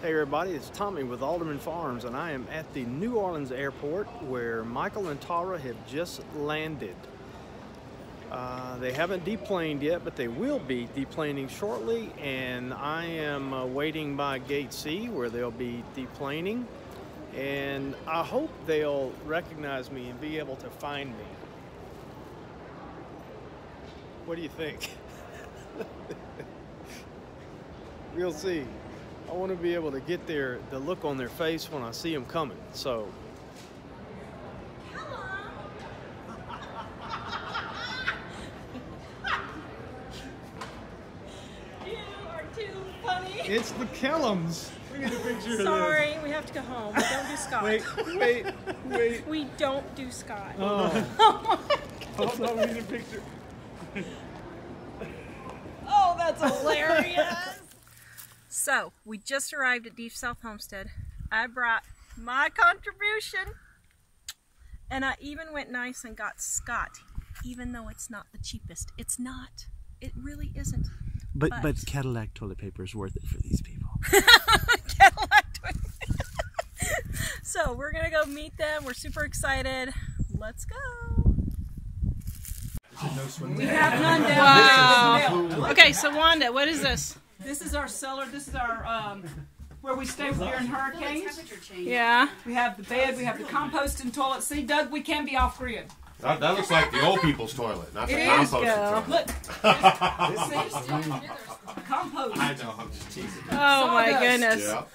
Hey everybody, it's Tommy with Alderman Farms, and I am at the New Orleans airport where Michael and Tara have just landed. They haven't deplaned yet, but they will be deplaning shortly, and I am waiting by Gate C where they'll be deplaning, and I hope they'll recognize me and be able to find me. What do you think? We'll see. I want to be able to get the look on their face when I see them coming. So. You are too funny. It's the Kellums. Look at the picture. Sorry, we have to go home. We don't do Scott. Wait. We don't do Scott. Oh. Oh my God. Hold on, we need a picture. Oh, that's hilarious. So, we just arrived at Deep South Homestead. I brought my contribution, and I even went nice and got Scott, even though it's not the cheapest. It's not. It really isn't. But Cadillac toilet paper is worth it for these people. Cadillac toilet paper. So, we're going to go meet them. We're super excited. Let's go. We have none down. Wow. Okay, so Wanda, what is this? This is our cellar. This is our where we stay during hurricanes. Yeah. We have the bed. We have the composting toilet. See, Doug, we can be off grid. That looks like the old people's toilet, not the composting toilet. Look, compost. I know, I'm just teasing. Oh my goodness. Yeah.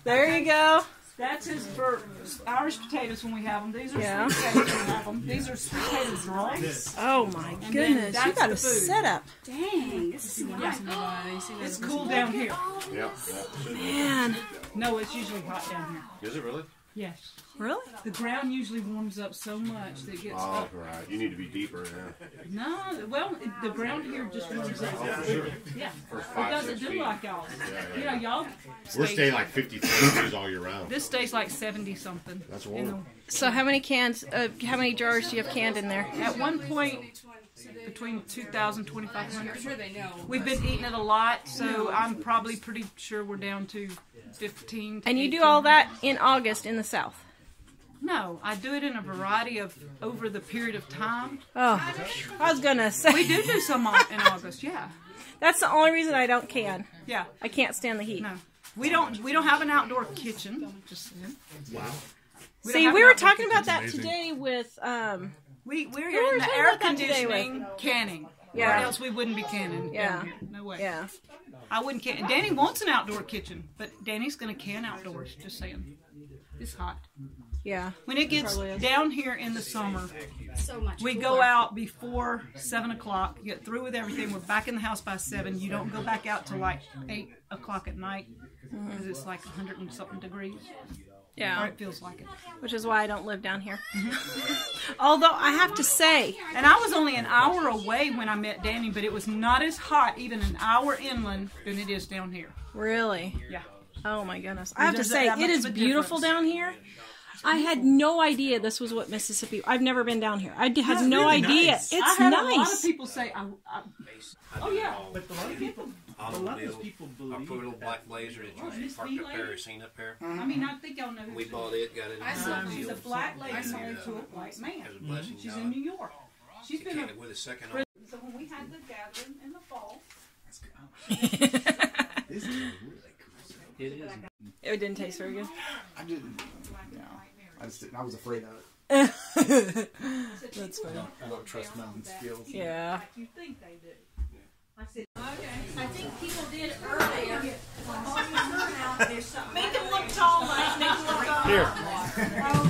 There you go. That's his for Irish potatoes when we have them. These are sweet potatoes when we have them. These are sweet potato dries. Oh my goodness. You got a setup. Dang, this is it's cool down here. Yep. Man. No, it's usually hot down here. Is it really? Yes. Really? The ground usually warms up so much that it gets up. Right. You need to be deeper now. No, well, the ground here just warms up. Yeah. It doesn't do like y'all. You know, y'all. We're staying like 53 degrees all year round. This stays like 70 something. That's warm. So how many cans, how many jars do you have canned in there? At one point, between 2,000 2,500. We've been eating it a lot, so I'm probably pretty sure we're down to 15. And you do all that in August in the South? No, I do it in a variety of over the period of time. Oh, I was gonna say. We do some in August, yeah. That's the only reason I don't can. Yeah. I can't stand the heat. No. We don't have an outdoor kitchen. Just saying. Wow. See, we were talking about that today with we're in the air conditioning canning. Yeah. Or else we wouldn't be canning. Yeah. No way. Yeah. I wouldn't can. Danny wants an outdoor kitchen, but Danny's gonna can outdoors. Just saying. It's hot. Yeah. When it gets down here in the summer, we go out before 7 o'clock, get through with everything. We're back in the house by 7. You don't go back out till like 8 o'clock at night because it's like 100 and something degrees. Yeah. Or it feels like it. Which is why I don't live down here. Although I have to say, and I was only an hour away when I met Danny, but it was not as hot even an hour inland than it is down here. Really? Yeah. Oh my goodness. I have to say, it is beautiful down here. I had no idea this was what Mississippi. I've never been down here. I had no idea. Nice. It's I had nice. a lot of people say, "Oh yeah," but a lot of people believe our poor little black blazer that you parked up there or seen up there. I mean, I think y'all know. We bought it, got it. She's a black lady married to a white man. She's in New York. She's been with a second. So when we had the gathering in the fall. It is. It didn't taste very good. I didn't. No, I just didn't. I was afraid of it. That's funny. I don't trust my own skills. Yeah. You think they do? I said, okay. I think people did earlier. Make them look tall, like make them look tall.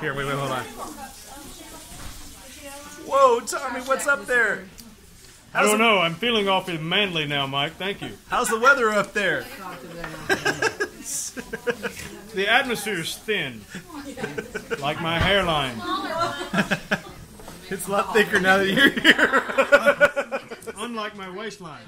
Here, wait, hold on. Whoa, Tommy, what's up there? I don't know. I'm feeling awfully manly now, Mike. Thank you. How's the weather up there? The atmosphere's thin, like my hairline. It's a lot thicker now that you're here. Unlike my waistline.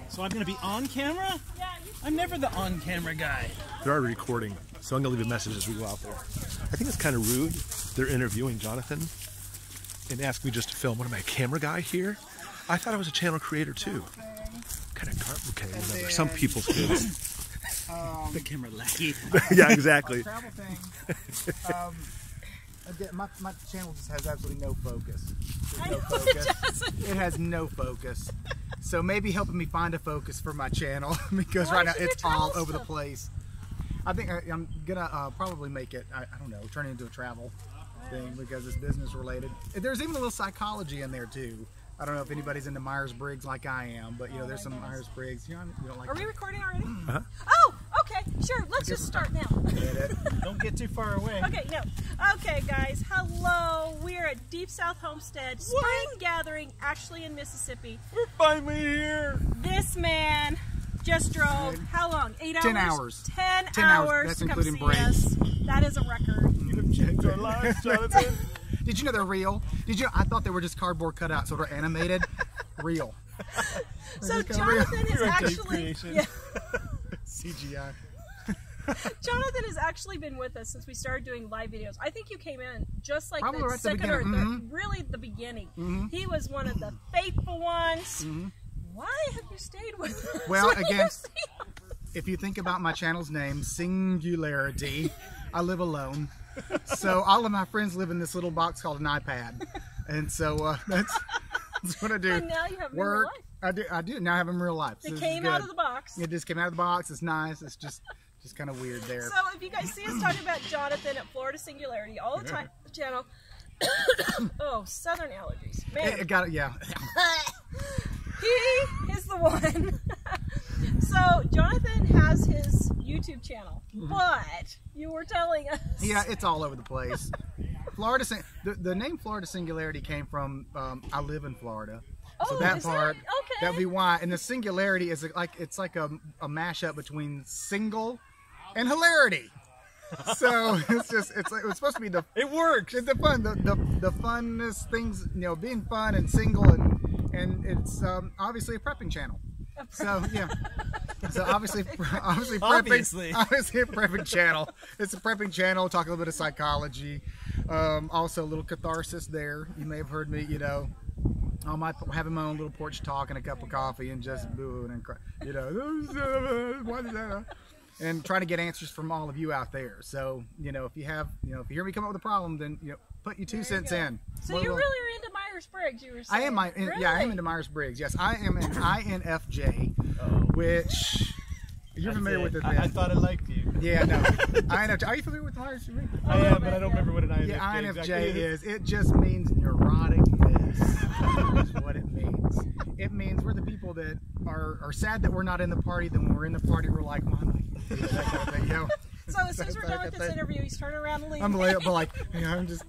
So I'm going to be on camera? Yeah, you I'm never the on-camera guy. They're already recording, so I'm going to leave a message as we go out there. I think it's kind of rude. They're interviewing Jonathan and asked me just to film. What am I, a camera guy here? I thought I was a channel creator too. Kind of okay, whatever. Some people's kids. The camera lackey. Yeah, exactly. Travel thing. Again, my channel just has absolutely no focus. No focus. It has no focus. So maybe helping me find a focus for my channel because right now it's all over the place. I think I'm gonna probably make it, I don't know, turn it into a travel thing because it's business related. There's even a little psychology in there too. I don't know if anybody's into Myers-Briggs like I am, but you know, there's some Myers-Briggs. You don't like. Are we recording already? Uh-huh. Oh, okay, sure. Let's just start now. Don't get too far away. Okay, no. Okay, guys. Hello. We're at Deep South Homestead Spring Gathering, actually in Mississippi. We're finally here. This man just drove. How long? 8 hours. 10 hours. 10 hours. That's to come including see breaks. us. That is a record. Checked our lives, Jonathan. Did you know they're real? Did you? I thought they were just cardboard cutouts, so they're animated. Real. So Jonathan is actually CGI. Jonathan has actually been with us since we started doing live videos. I think you came in just like Probably the right at the second or beginning. really the beginning. He was one of the faithful ones. Why have you stayed with us? Well, when again, you see us? if you think about my channel's name, Singularity, I live alone. So all of my friends live in this little box called an iPad. And so that's what I do. And now you have them in real Work. life. I do. Now I have them in real life. So It this came is out good. of the box. It just came out of the box. It's nice. It's just kind of weird there. So if you guys see us talking about Jonathan at Florida Singularity all the time, the channel. Oh, southern allergies. Man. It got it, yeah. He is the one. So Jonathan has his YouTube channel, but you were telling us. Yeah, it's all over the place. The name Florida Singularity came from I live in Florida. So Oh, that is part, that? Okay. that'd be why. And the singularity is it's like a mashup between single and hilarity. So it's supposed to be It works. the fun, the funnest things, you know, being fun and single and it's obviously a prepping channel. So yeah, so obviously prepping, Obviously. obviously a prepping channel. It's a prepping channel. Talk a little bit of psychology, also a little catharsis there. You may have heard me, you know, on my having my own little porch talk and a cup of coffee and just booing and cry, you know, what is that? And trying to get answers from all of you out there. So you know, if you hear me come up with a problem, then you know, put your 2 cents in. So you really are into Myers-Briggs, you were saying. I am yeah, I am into Myers-Briggs. Yes, I am an INFJ, which you're familiar with it. Then. I thought I liked you. Yeah, no. INFJ. Are you familiar with Myers-Briggs? I am, but I don't remember what an INFJ, Yeah, INFJ exactly is. It just means neuroticness. That's what it means. It means we're the people that are sad that we're not in the party. Then when we're in the party, we're like, "Mom, that kind of thing," you know. So as soon as we're done with this interview, he's turning around and leaving. I'm like, you know, I'm just.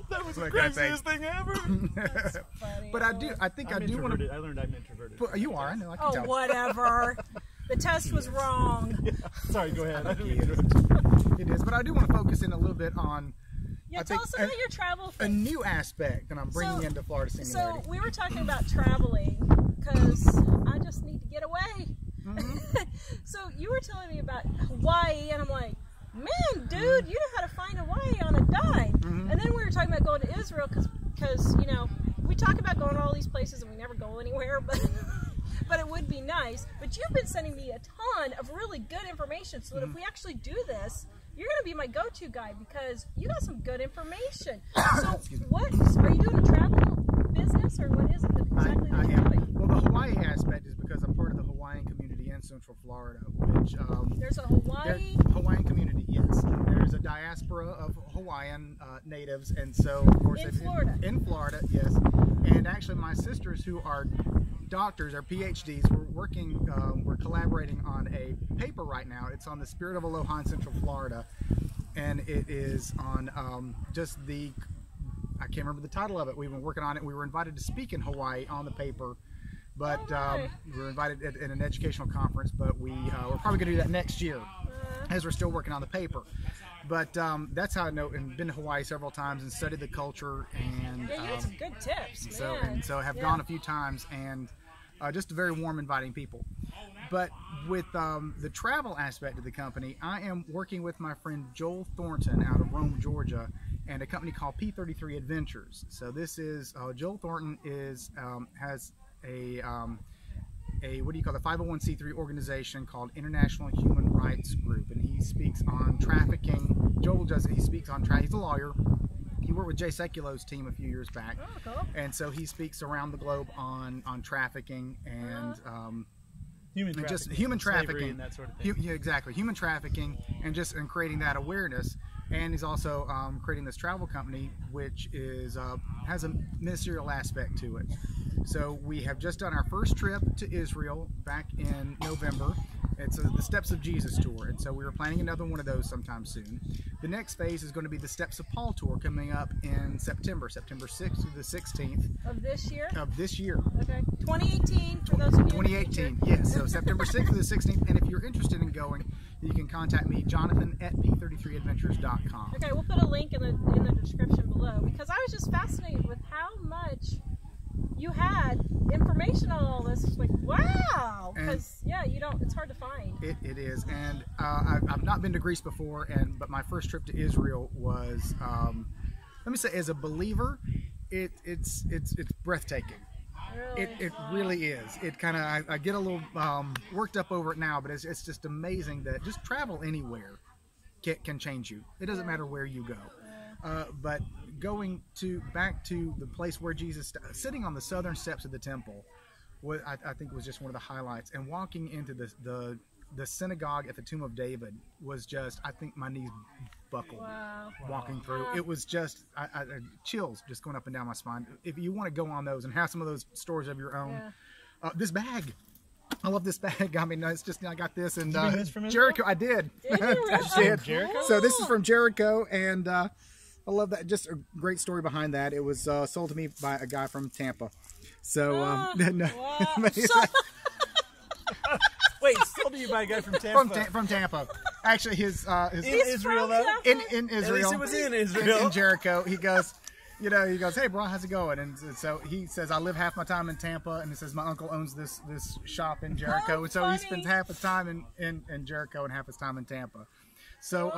That was the Like that craziest thing ever. Funny. But I think I do want to. I learned I'm introverted. You are. I know. I can Oh, tell. whatever. The test was wrong. Sorry, go ahead. It is, but I do want to focus in a little bit on. Yeah, I tell think us about your travel a thing. new aspect that I'm bringing into Florida Singularity. So we were talking about traveling because I just need to get away. So you were telling me about Hawaii, and I'm like, man, dude, you know how to find Hawaii on a dime. And then we were talking about going to Israel because you know, we talk about going to all these places and we never go anywhere, but it would be nice. But you've been sending me a ton of really good information, so that if we actually do this, you're going to be my go-to guy because you got some good information. So what, are you doing a travel business, or what is it exactly that you're doing? Well, the Hawaii aspect is because I'm part of the Hawaiian community in Central Florida, which There's a Hawaii Hawaiian community, yes. There's a diaspora of Hawaiian natives, and so of course in Florida. In Florida, yes. And actually, my sisters who are doctors or PhDs, we're collaborating on a paper right now. It's on the spirit of aloha in Central Florida, and it is on I can't remember the title of it. We've been working on it. We were invited to speak in Hawaii on the paper, but we were invited at an educational conference, but we're probably going to do that next year as we're still working on the paper. But that's how I know, and been to Hawaii several times and studied the culture, and Yeah, you had some good tips, man. so have gone a few times, and just very warm, inviting people. But with the travel aspect of the company, I am working with my friend Joel Thornton out of Rome, Georgia, and a company called P33 Adventures. So this is Joel Thornton has a what do you call it, 501c3 organization called International Human Rights Group, and he speaks on trafficking. He speaks on he's a lawyer. He worked with Jay Sekulo's team a few years back. Oh, cool. And so he speaks around the globe on trafficking and human trafficking, and that sort of thing. Yeah, exactly, human trafficking, and creating that awareness. And he's also creating this travel company, which is has a ministerial aspect to it. So we have just done our first trip to Israel back in November. It's the Steps of Jesus tour, and so we were planning another one of those sometime soon. The next phase is going to be the Steps of Paul tour coming up in September 6th through the 16th. Of this year? Of this year. Okay. 2018 for those of you 2018, yes. So September 6th through the 16th, and if you're interested in going, you can contact me, Jonathan at P33Adventures.com. Okay, we'll put a link in the description below, because I was just fascinated with how much you had information on all this. It's like, wow, because yeah, it's hard to find. It is, and I've not been to Greece before, but my first trip to Israel was, let me say, as a believer, it's breathtaking. Really? It really is. It kind of, I get a little worked up over it now, but it's just amazing that just travel anywhere can change you. It doesn't matter where you go. But going back to the place where Jesus, sitting on the southern steps of the temple, I think was just one of the highlights. And walking into the synagogue at the Tomb of David was just, I think my knees buckled. Wow. Walking through. It was just chills just going up and down my spine. If you want to go on those and have some of those stories of your own, this bag. I love this bag. I mean, it's just, I got this, and Did you bring this from Jericho. I did. Jericho? So this is from Jericho, and I love that. Just a great story behind that. It was sold to me by a guy from Tampa. So Wait, sold to you by a guy from Tampa? From Tampa. Actually, his in Israel though. In Israel. At least it was in Israel. In Jericho. He goes, hey, bro, how's it going? And so he says, I live half my time in Tampa, and he says my uncle owns this shop in Jericho, and so he spends half his time in Jericho and half his time in Tampa. So,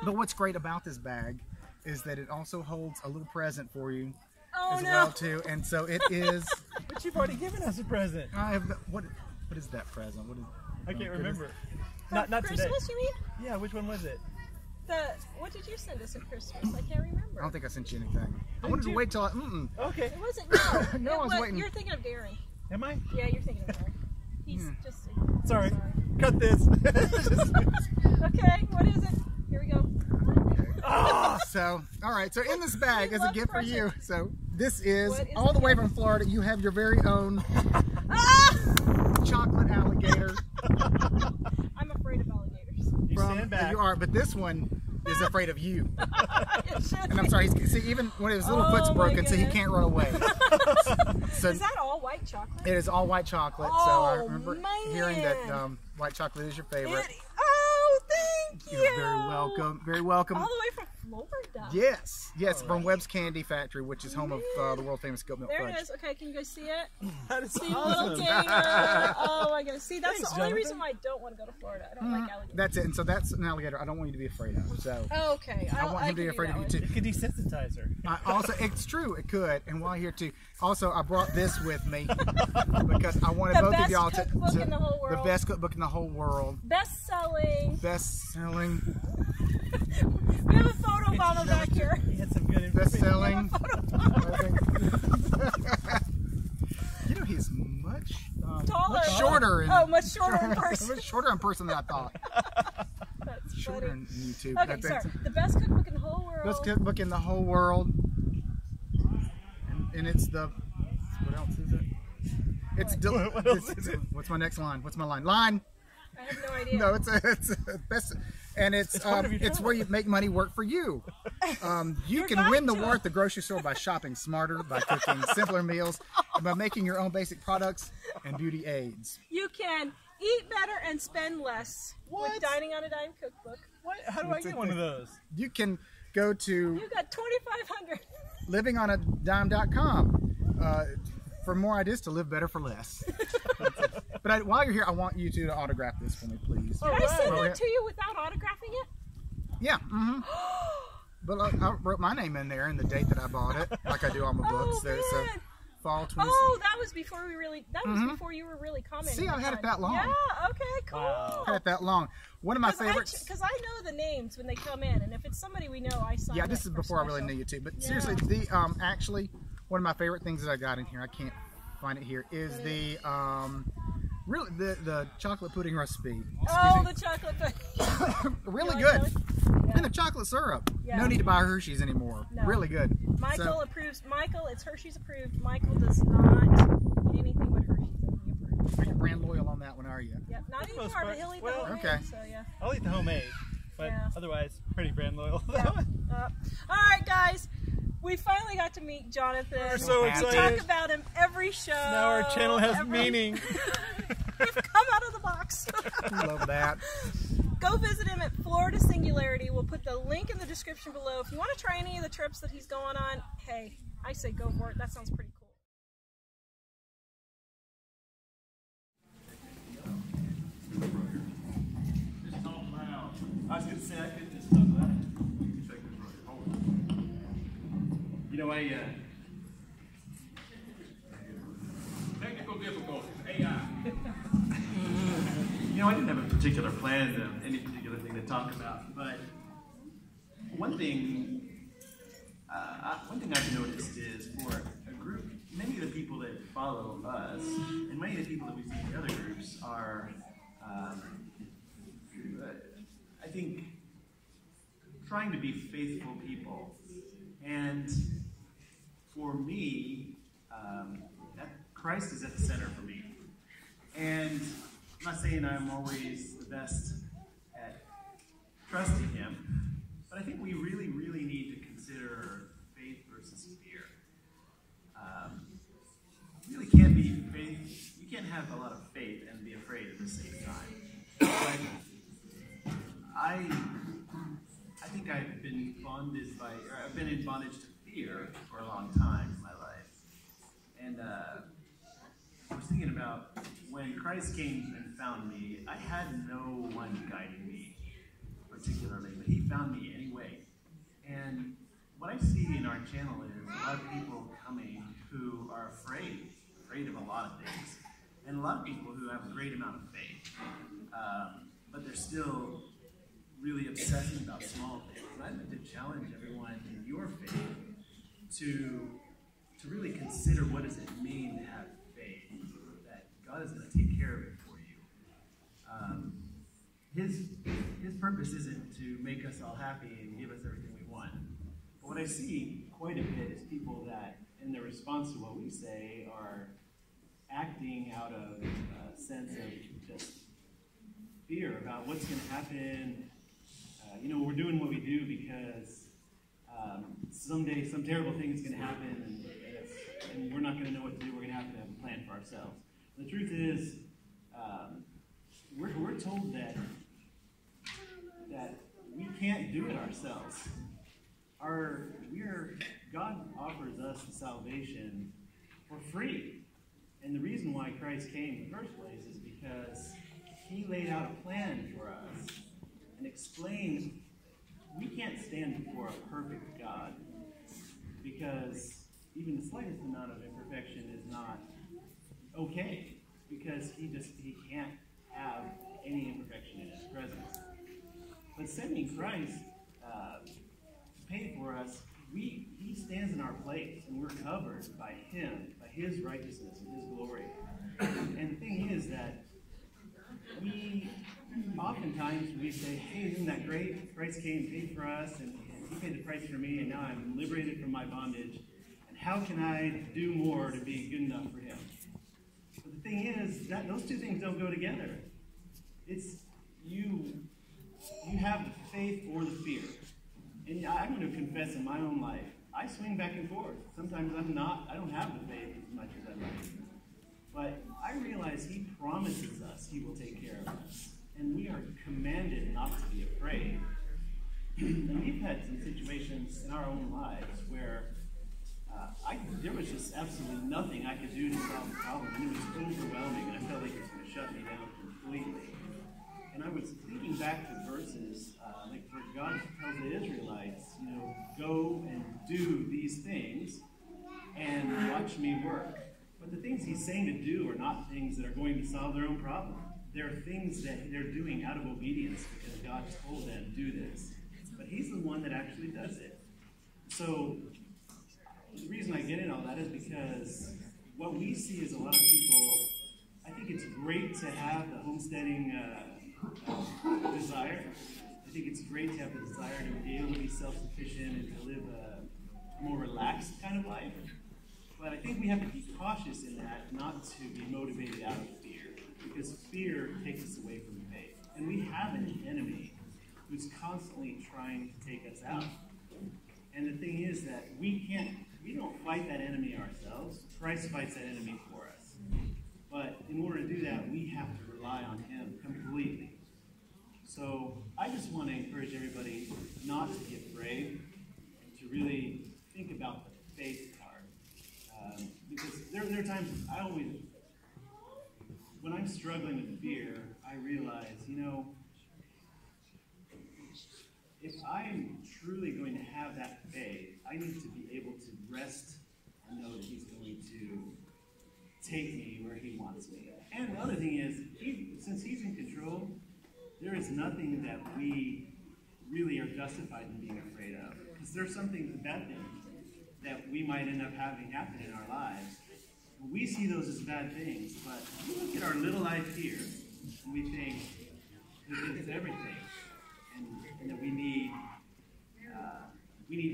but what's great about this bag is that it also holds a little present for you well too, and so it is. But you've already given us a present. I have what is that present? I can't remember. Not Christmas, today. you mean? Yeah, which one was it? What did you send us at Christmas? I can't remember. I don't think I sent you anything. I wanted to wait till Okay. It wasn't. No, I was waiting. You're thinking of Darren. Am I? Yeah, you're thinking of Darren. He's just. Sorry. Cut this. Okay, what is it? Here we go. So, all right. So in this bag is a gift for you. So this is all the way from Florida. You have your very own chocolate alligator. I'm afraid of alligators. Stand back. You are, but this one is afraid of you. It should And I'm sorry. See, even when his little foot's broken, so he can't run away. So is that all white chocolate? it is all white chocolate. So I remember hearing that white chocolate is your favorite. Thank you. You're very welcome. Very welcome. All the way from Florida. Yes, from Webb's Candy Factory, which is home of the world famous goat milk There fudge. it is. Okay, can you guys see it? That is See a little gator. Oh my goodness. See, that's the only reason why I don't want to go to Florida. I don't like alligators. That's it. And so that's an alligator I don't want you to be afraid of. So Okay. I want him to be afraid of you too. It could desensitize her. Also, it's true, it could. And while you're here too, also I brought this with me because I wanted both of y'all to in the whole world. the best cookbook in the whole world. Best selling. We have a photo bomber back here. He had some good information. Best-selling. You know, he's much Taller. much shorter. Much shorter in person. Much shorter in person than I thought. That's Shorter funny. in YouTube. Okay, sorry. The best cookbook in the whole world. Best cookbook in the whole world. And it's the. What else is it? It's What else is it? What's my next line? What's my line? Line. I have no idea. No, it's a best, and it's where you make money work for you. You can win the war at the grocery store by shopping smarter, by cooking simpler meals, and by making your own basic products and beauty aids. You can eat better and spend less with Dining on a Dime cookbook. What? How do I get one of those? You can go to You got 2,500. livingonadime.com for more ideas to live better for less. But while you're here, I want you two to autograph this for me, please. Can I send that to you without autographing it? Yeah. But I wrote my name in there and the date that I bought it, like I do on my books. There's fall 20. Oh, that was before we really. That was before you were really commenting. See, I've had it that long. Yeah. Okay. Cool. I've had it that long. One of my favorites. Because I know the names when they come in, and if it's somebody we know, I sign. Yeah, this is before I really knew you too. But seriously, actually, one of my favorite things that I got in here, I can't find it here, is the really the chocolate pudding recipe. The chocolate pudding. Really good. And the chocolate syrup. Yeah. No need to buy Hershey's anymore. No. Really good. Michael approves. Michael, it's Hershey's approved. Michael does not eat anything but Hershey's. Are you brand loyal on that one, are you? Yeah, not anymore, but he'll eat the homemade. Okay. So, yeah. I'll eat the homemade, but otherwise, pretty brand loyal. Yeah. All right, guys. We finally got to meet Jonathan. We're so excited. We talk about him every show. Now our channel has meaning. We've come out of the box. I love that. Go visit him at Florida Singularity. We'll put the link in the description below. If you want to try any of the trips that he's going on, hey, I say go for it. That sounds pretty cool. I was going to say I could just talk about it. You know, technical difficulties, AI. You know, I didn't have a particular plan of any particular thing to talk about, but one thing I've noticed is for a group, many of the people that follow us, and many of the people that we see in the other groups are, I think, trying to be faithful people. And for me, Christ is at the center for me. And I'm not saying I'm always the best at trusting him, but I think we really, really need to consider faith versus fear. You really can't be faith. You can't have a lot of faith and be afraid at the same time. But I think I've been I've been in bondage to fear for a long time in my life. And I was thinking about when Christ came and found me, I had no one guiding me particularly, but he found me anyway. And what I see in our channel is a lot of people coming who are afraid of a lot of things, and a lot of people who have a great amount of faith, but they're still really obsessing about small things. And I'd like to challenge everyone in your faith to really consider what does it mean to have faith, that God is going to take care of it for you. His purpose isn't to make us all happy and give us everything we want. But what I see quite a bit is people that, in their response to what we say, are acting out of a sense of just fear about what's going to happen. We're doing what we do because someday some terrible thing is going to happen, and we're not going to know what to do. We're going to have a plan for ourselves. The truth is, we're told that we can't do it ourselves. God offers us the salvation for free. And the reason why Christ came in the first place is because he laid out a plan for us and explained we can't stand before a perfect God, because even the slightest amount of imperfection is not okay, because he can't have any imperfection in his presence. But sending Christ to pay for us, he stands in our place, and we're covered by him, by his righteousness and his glory. And the thing is that oftentimes we say, hey, isn't that great? Christ came and paid for us, and he paid the price for me, and now I'm liberated from my bondage. And how can I do more to be good enough for him? But the thing is that those two things don't go together. It's you have the faith or the fear. And I'm going to confess in my own life, I swing back and forth. Sometimes I don't have the faith as much as I'd like. But I realize he promises us he will take care of us. And we are commanded not to be afraid. And we've had some situations in our own lives where there was just absolutely nothing I could do to solve the problem. And it was overwhelming, and I felt like it was going to shut me down completely. And I was thinking back to verses like where God tells the Israelites, go and do these things and watch me work. But the things he's saying to do are not things that are going to solve their own problem. They're things that they're doing out of obedience because God told them to do this. But he's the one that actually does it. So the reason I get in all that is because what we see is a lot of people, I think it's great to have the homesteading desire. I think it's great to have the desire to be able to be self-sufficient and to live a more relaxed kind of life. But I think we have to be cautious in that, not to be motivated out of fear, because fear takes us away from faith. And we have an enemy who's constantly trying to take us out. And the thing is that we don't fight that enemy ourselves. Christ fights that enemy for us. But in order to do that, we have to rely on him completely. So I just want to encourage everybody not to be afraid, to really think about the faith part. Because there are times when I'm struggling with fear, I realize, if I'm truly going to have that faith, I need to be able to rest and know that he's going to take me where he wants me. And the other thing is, since he's in control, there is nothing that we really are justified in being afraid of. Because there's something, bad things, that we might end up having happen in our lives. We see those as bad things, but we look at our little life here, and we think that it's everything. And that we need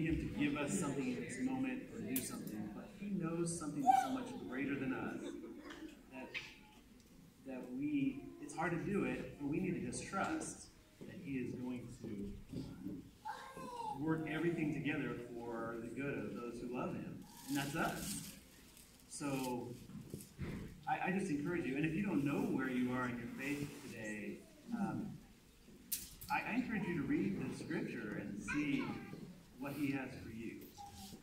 him to give us something in this moment or do something, but he knows something that's so much greater than us that it's hard to do it, but we need to just trust that he is going to work everything together for the good of those who love him, and that's us. So I just encourage you, and if you don't know where you are in your faith today, I encourage you to read the scripture and see what he has for you.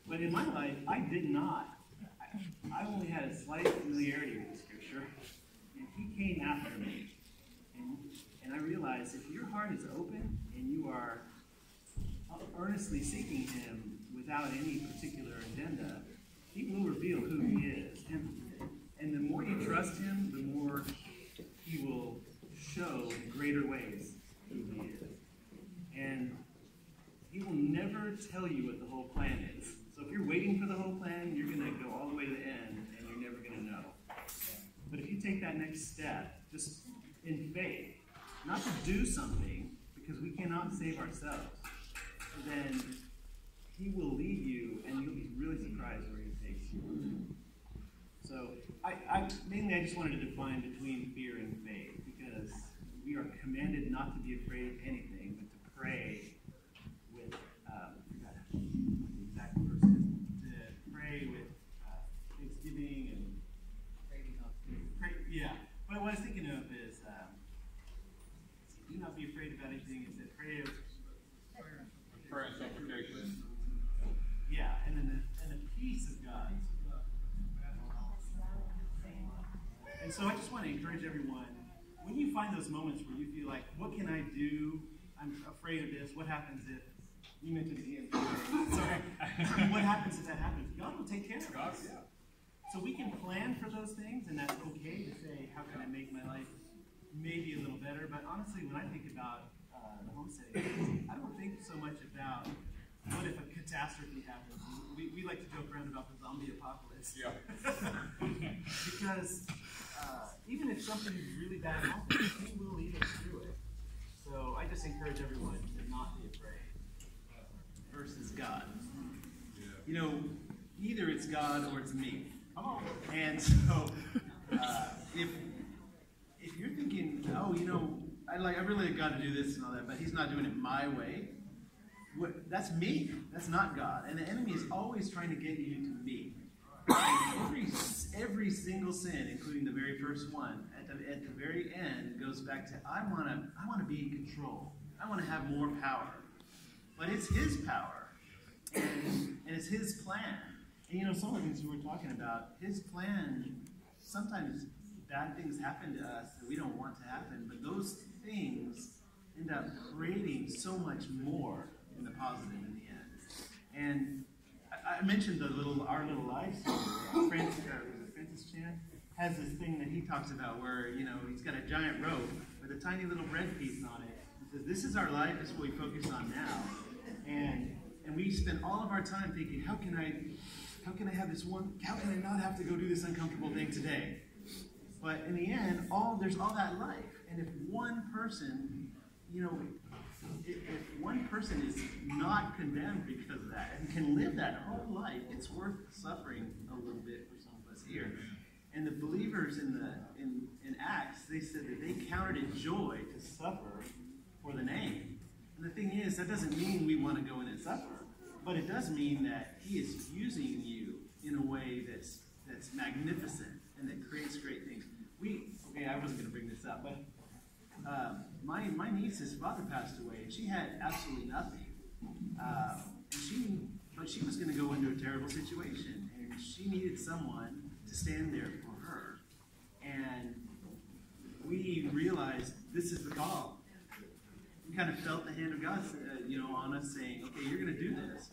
But in my life, I did not. I only had a slight familiarity with the scripture, and he came after me. And I realized if your heart is open and you are earnestly seeking him without any particular agenda, he will reveal who he is. And the more you trust him, the more he will show in greater ways who he is. And he will never tell you what the whole plan is. So if you're waiting for the whole plan, you're going to go all the way to the end, and you're never going to know. But if you take that next step, just in faith, not to do something, because we cannot save ourselves, then he will lead you, and you'll be really surprised where he takes you. So mainly I just wanted to define between fear and faith, because we are commanded not to be afraid of anything, but to pray with, I forgot what the exact verse is, to pray with thanksgiving and pray, yeah. But what I was thinking of is, do not be afraid of anything. Is it pray of prayer and supplication? Yeah, and then the peace of God. And so I just want to encourage everyone, when you find those moments where you feel like, what can I do? I'm afraid of this. What happens if you mentioned the sorry. What happens if that happens? God will take care of us. Yeah. So we can plan for those things, and that's okay to say, how can I make my life maybe a little better? But honestly, when I think about the homesteading, I don't think so much about what if a catastrophe happens. We like to joke around about the zombie apocalypse. Yeah. Because even if something really bad happens, he will lead us through it. So I just encourage everyone to not be afraid. Versus God. Yeah. Either it's God or it's me. And so if you're thinking, oh, I really got to do this and all that, but he's not doing it my way, that's me. That's not God. And the enemy is always trying to get you to me. Every single sin, including the very first one, at the very end goes back to I want to be in control. I want to have more power. But it's his power, and it's his plan. And some of the things we were talking about, his plan sometimes bad things happen to us that we don't want to happen, but those things end up creating so much more in the positive in the end. And I mentioned our little lives. Francis Chan has this thing that he talks about where, he's got a giant rope with a tiny little bread piece on it. He says, this is our life, this is what we focus on now. And we spend all of our time thinking, how can I have this one, how can I not have to go do this uncomfortable thing today? But in the end, there's all that life. And if one person, if one person is not condemned because of that and can live that whole life, it's worth suffering a little bit for some of us here. And the believers in Acts, they said that they counted it joy to suffer for the name. And the thing is, that doesn't mean we want to go in and suffer, but it does mean that he is using you in a way that's magnificent and that creates great things. I wasn't going to bring this up, but my niece's father passed away, and she had absolutely nothing. But she was going to go into a terrible situation, and she needed someone to stand there for her. And we realized this is the call. We kind of felt the hand of God, on us saying, okay, you're going to do this.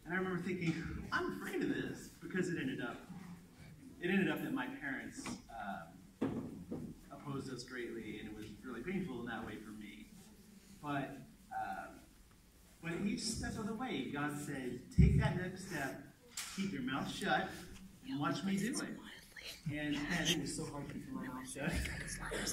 And I remember thinking, I'm afraid of this, because it ended up that my parents opposed us greatly, and it was really painful in that way for me. But each step of the way, God said, take that next step, keep your mouth shut, and watch me do it. And it was so hard to keep my mouth shut.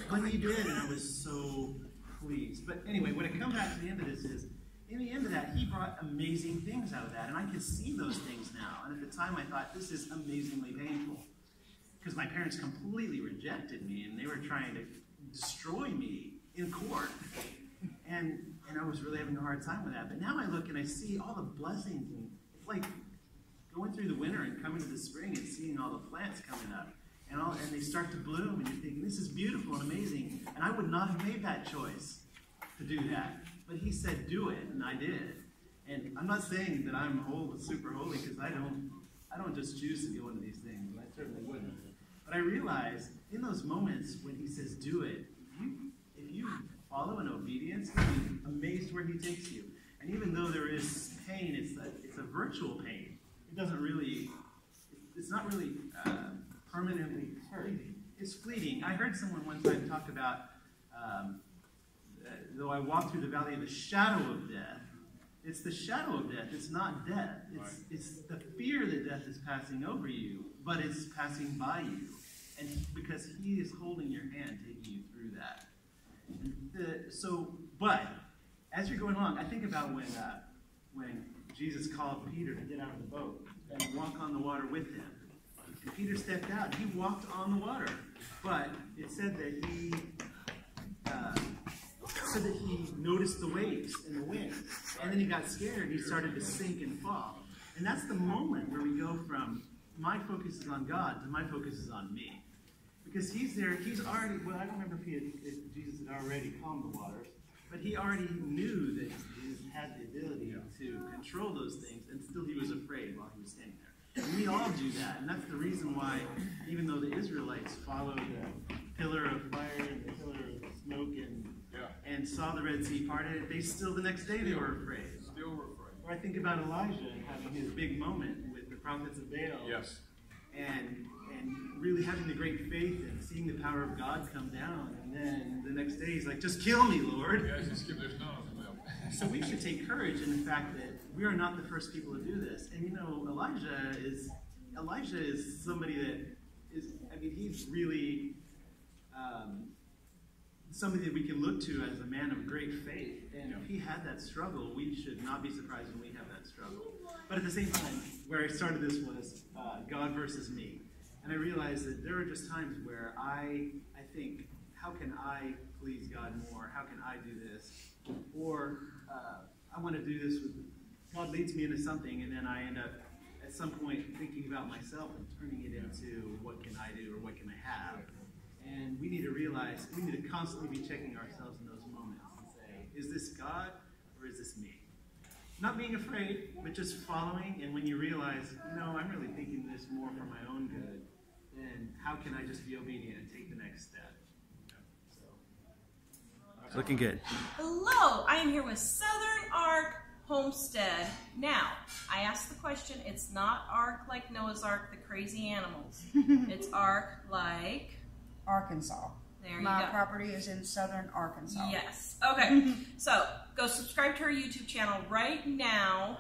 But he did, and I was so pleased. But anyway, when it comes back to the end of this is, in the end of that, he brought amazing things out of that, and I can see those things now. And at the time, I thought, this is amazingly painful, because my parents completely rejected me, and they were trying to destroy me in court. And I was really having a hard time with that. But now I look and I see all the blessings, and it's like going through the winter and coming to the spring and seeing all the plants coming up, and they start to bloom, and you're thinking, this is beautiful and amazing. And I would not have made that choice to do that. But he said, do it, and I did. And I'm not saying that I'm super holy, because I don't just choose to go into these things, and I certainly wouldn't. But I realized in those moments when he says, do it, if you follow in obedience, you'll be amazed where he takes you. And even though there is pain, it's a virtual pain. It's not really permanently hurt. It's fleeting. I heard someone one time talk about, though I walk through the valley of the shadow of death, it's the shadow of death. It's not death. It's the fear that death is passing over you, but it's passing by you. And because he is holding your hand, taking you through that. But as you're going along, I think about when Jesus called Peter to get out of the boat and walk on the water with him. And Peter stepped out, and he walked on the water. But it said that he noticed the waves and the wind. And then he got scared, and he started to sink and fall. And that's the moment where we go from my focus is on God to my focus is on me. Because he's there, he's already, well, I don't remember if Jesus had already calmed the waters, but he already knew that Jesus had the ability to control those things, and still he was afraid while he was standing there. And we all do that, and that's the reason why, even though the Israelites followed the pillar of fire and the pillar of smoke and saw the Red Sea parted, they still, the next day, they were afraid. Still were afraid. Or I think about Elijah and having his big moment with the prophets of Baal. Yes. And really having the great faith and seeing the power of God come down. And then the next day he's like, just kill me, Lord. Yeah, just give their stones to them. So we should take courage in the fact that we are not the first people to do this. And Elijah is somebody that is, he's really somebody that we can look to as a man of great faith. And if he had that struggle, we should not be surprised when we have that struggle. But at the same time, where I started this was God versus me. And I realized that there are just times where I think, how can I please God more? How can I do this? Or I want to do this with, God leads me into something, and then I end up at some point thinking about myself and turning it into what can I do or what can I have? And we need to realize, we need to constantly be checking ourselves in those moments and say, is this God or is this me? Not being afraid, but just following. And when you realize, I'm really thinking this more for my own good, And how can I just be obedient and take the next step? Looking good. Hello, I am here with Southern Ark Homestead. Now, I asked the question, it's not Ark like Noah's Ark, the crazy animals. It's Ark like... Arkansas. There you My go. property is in southern Arkansas. Yes. Okay. So, go subscribe to our YouTube channel right now.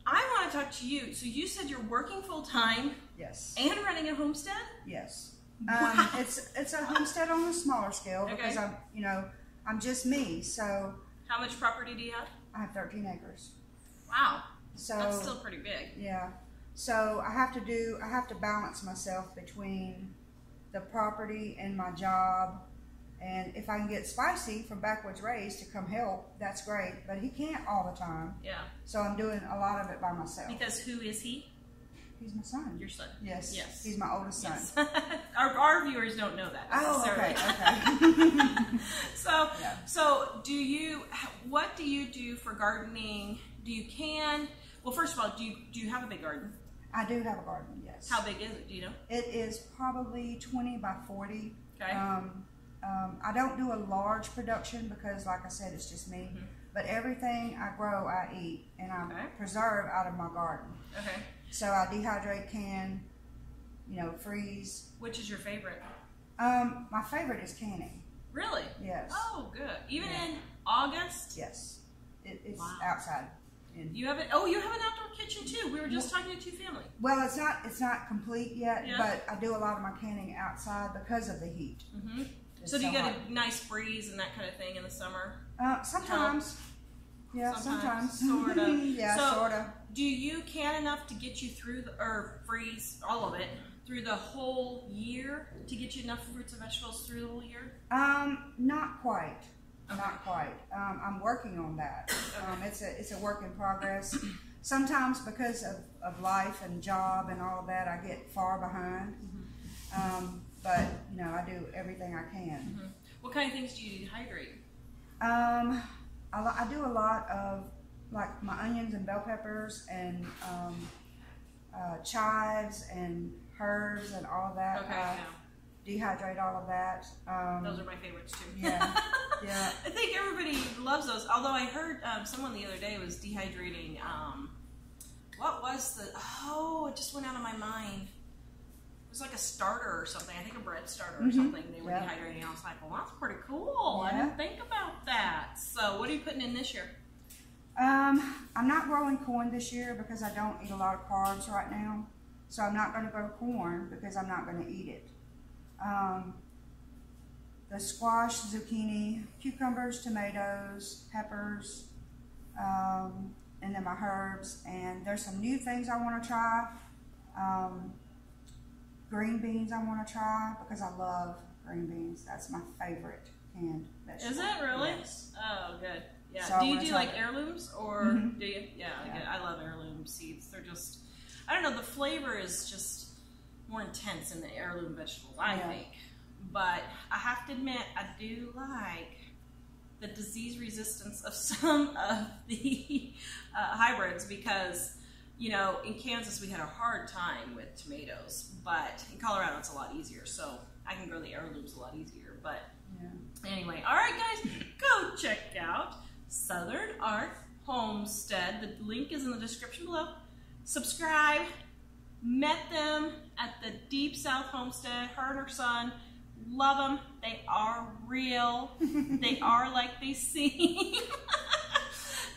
I want to talk to you. So you said you're working full-time. Yes. And running a homestead? Yes. Wow. It's a homestead on a smaller scale because I'm just me. So how much property do you have? I have 13 acres. Wow. So that's still pretty big. Yeah. So I have to balance myself between the property and my job. And if I can get Spicy from Backwoods Raised to come help, that's great. But he can't all the time. Yeah. So I'm doing a lot of it by myself. Because who is he? He's my son. Your son. Yes. Yes. He's my oldest son. Yes. our viewers don't know that necessarily. Oh, okay. So, so what do you do for gardening? Well, first of all, do you have a big garden? I do have a garden, yes. How big is it, do you know? It is probably 20 by 40. Okay. I don't do a large production because, like I said, it's just me. But everything I grow, I eat, and I preserve out of my garden. Okay. So I dehydrate, can, freeze. Which is your favorite? My favorite is canning. Really? Yes. Oh, good. Even in August? Yes. It's outside. You have it. Oh, you have an outdoor kitchen too. We were just talking to two-family. Well, it's not complete yet, but I do a lot of my canning outside because of the heat. Mm-hmm. So do you get a nice breeze and that kind of thing in the summer? Sometimes. Yeah, sometimes. Sort of. Yeah, so sort of. Do you can enough to get you through or freeze all of it through the whole year to get you enough fruits and vegetables through the whole year? Not quite. Okay. Not quite. I'm working on that. It's a work in progress. Sometimes because of life and job and all of that, I get far behind. But I do everything I can. What kind of things do you dehydrate? I do a lot of like my onions and bell peppers and chives and herbs and all of that. Okay. Dehydrate all of that. Those are my favorites too. Yeah, yeah. I think everybody loves those. Although I heard someone the other day was dehydrating. What was the? Oh, it just went out of my mind. It was like a starter or something. I think a bread starter or something. They were dehydrating. I was like, well, that's pretty cool. I didn't think about that. So, what are you putting in this year? I'm not growing corn this year because I don't eat a lot of carbs right now. So I'm not going to grow corn because I'm not going to eat it. The squash, zucchini, cucumbers, tomatoes, peppers, and then my herbs. And there's some new things I want to try. Green beans I want to try because I love green beans. That's my favorite canned vegetable. Is it really? Yes. Oh, good. Yeah. So do you do like heirlooms or do you? Yeah, Yeah. I love heirloom seeds. They're just, I don't know, the flavor is just more intense in the heirloom vegetables, I think. But I have to admit, I do like the disease resistance of some of the hybrids because, in Kansas we had a hard time with tomatoes, but in Colorado it's a lot easier, so I can grow the heirlooms a lot easier. But anyway, all right, guys, go check out Southern Ark Homestead. The link is in the description below. Subscribe. Met them at the Deep South Homestead. Her and her son. Love them. They are real. They are like they seem.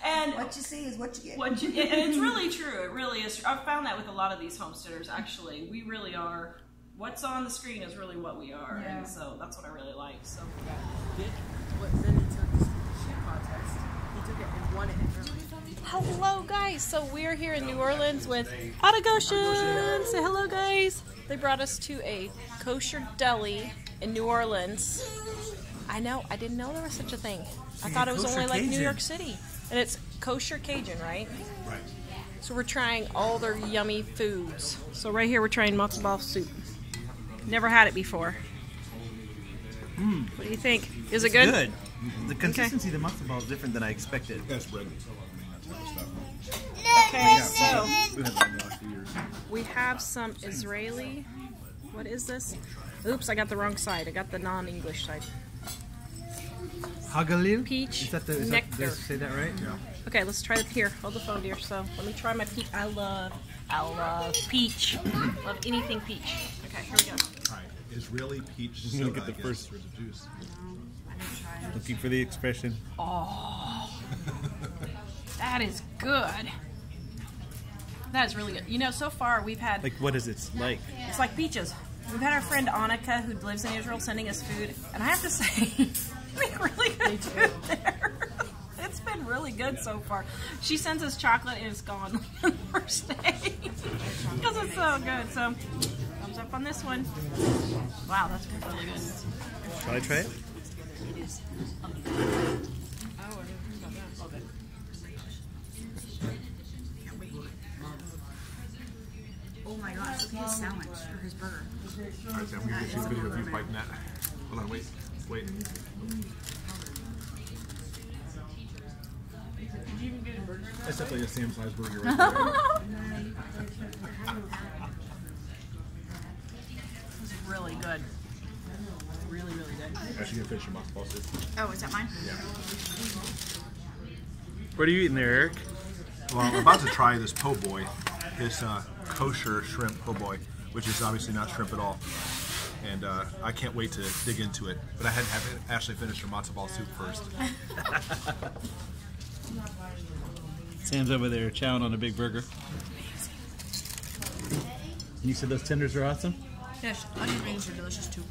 And what you see is what you get. And it's really true. It really is. I've found that with a lot of these homesteaders. Actually, we really are. What's on the screen is really what we are, and so that's what I really like. So. Then he took the shoe contest. He took it and won it in Germany. Hello, guys. So we're here in New Orleans with Autogoshen. Say hello, guys. They brought us to a kosher deli in New Orleans. I know. I didn't know there was such a thing. I thought it was only like New York City. And it's kosher Cajun, right? Right. So we're trying all their yummy foods. So right here we're trying matzo ball soup. Never had it before. What do you think? Is it good? Good. The consistency of the matzo ball is different than I expected. That's bread. Okay, so we have some Israeli What is this? Oops, I got the wrong side. I got the non-English side. Hagalil? Peach Did nectar. I say that right? Yeah. Okay, let's try it here. Hold the phone, dear. So let me try my peach. I love peach. Love anything peach. Okay, here we go. All right, Israeli peach soda. Look at the first juice. Looking for the expression. Oh, that is good. That is really good. You know, so far we've had... Like, what is it like? It's like peaches. We've had our friend Annika, who lives in Israel, sending us food. And I have to say, we really good food there. It's been really good so far. She sends us chocolate and it's gone the first day. Because it's so good. So, thumbs up on this one. Wow, that's really good. Shall I try it? It is. Oh my gosh, look at his sandwich or his burger. Alright, Sam, I'm going to get you a video of you biting that. Hold on, wait. That's definitely a Sam-sized burger right there. This is really good. Really, really good. Actually, going to finish your matzo ball soup. Oh, is that mine? Yeah. What are you eating there, Eric? Well, I'm about to try this po' boy, this kosher shrimp po' boy, which is obviously not shrimp at all. And I can't wait to dig into it. But I had to have Ashley finish her matzo ball soup first. Sam's over there chowing on a big burger. You said those tenders are awesome? Yes, onion rings are delicious too.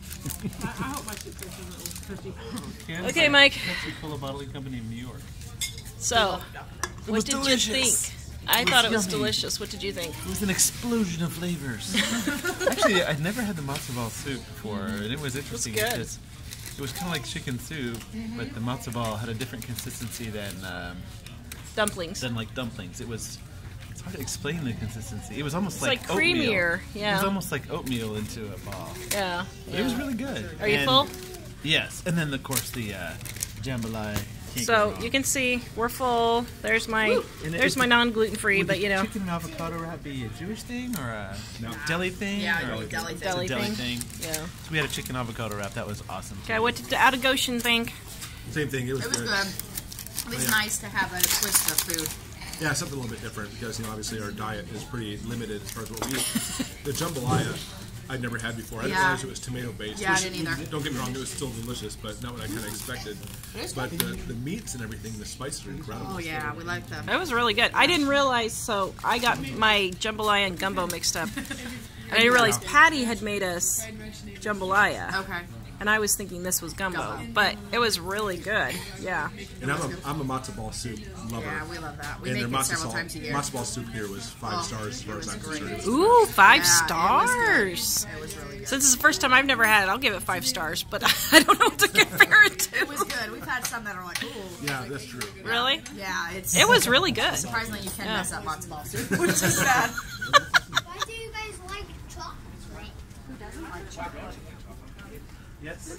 I hope my toothpaste is 50. Okay, Mike. Pepsi-Cola bottling company in New York. So, what did you think? I thought it was delicious. What did you think? It was an explosion of flavors. Actually, I'd never had the matzo ball soup before, and it was interesting. It was good. Because it was kind of like chicken soup, but the matzo ball had a different consistency than dumplings. Like dumplings. It's hard to explain the consistency. It was almost like creamier. Oatmeal. Yeah. It was almost like oatmeal into a ball. Yeah. It was really good. Are you full? Yes, and then of course the jambalaya. So you can see we're full. There's my non-gluten free, but you know. Chicken and avocado wrap be a Jewish thing or a deli thing? Yeah, or deli thing. Deli thing. Yeah. So we had a chicken avocado wrap. That was awesome. Okay, what did Out of Goshen think? Same thing. It was good. It was nice to have a twist of food. Yeah, something a little bit different because obviously our diet is pretty limited as far as what we eat. The jambalaya I'd never had before. I didn't realize it was tomato based. Yeah, I didn't either. Don't get me wrong, it was still delicious, but not what I kind of expected. But the meats and everything, the spices are incredible. Oh yeah, we like them. It was really good. I didn't realize, so I got my jambalaya and gumbo mixed up. And I didn't realize Patty had made us jambalaya. Okay. And I was thinking this was gumbo, but it was really good. Yeah. And I'm a matzo ball soup lover. Yeah, we love that. We and make it several times a year. Matzo ball soup here was 5 stars as far as I'm concerned. Ooh, 5 stars. It was really good. Since it's the first time I've never had it, I'll give it 5 stars, but I don't know what to compare it to. It was good. We've had some that are like, ooh. Yeah, that's true. Really? Yeah, it was really good. Surprisingly, you can mess up matzo ball soup, which is sad. Why do you guys like chocolate? Who doesn't like chocolate? Yes.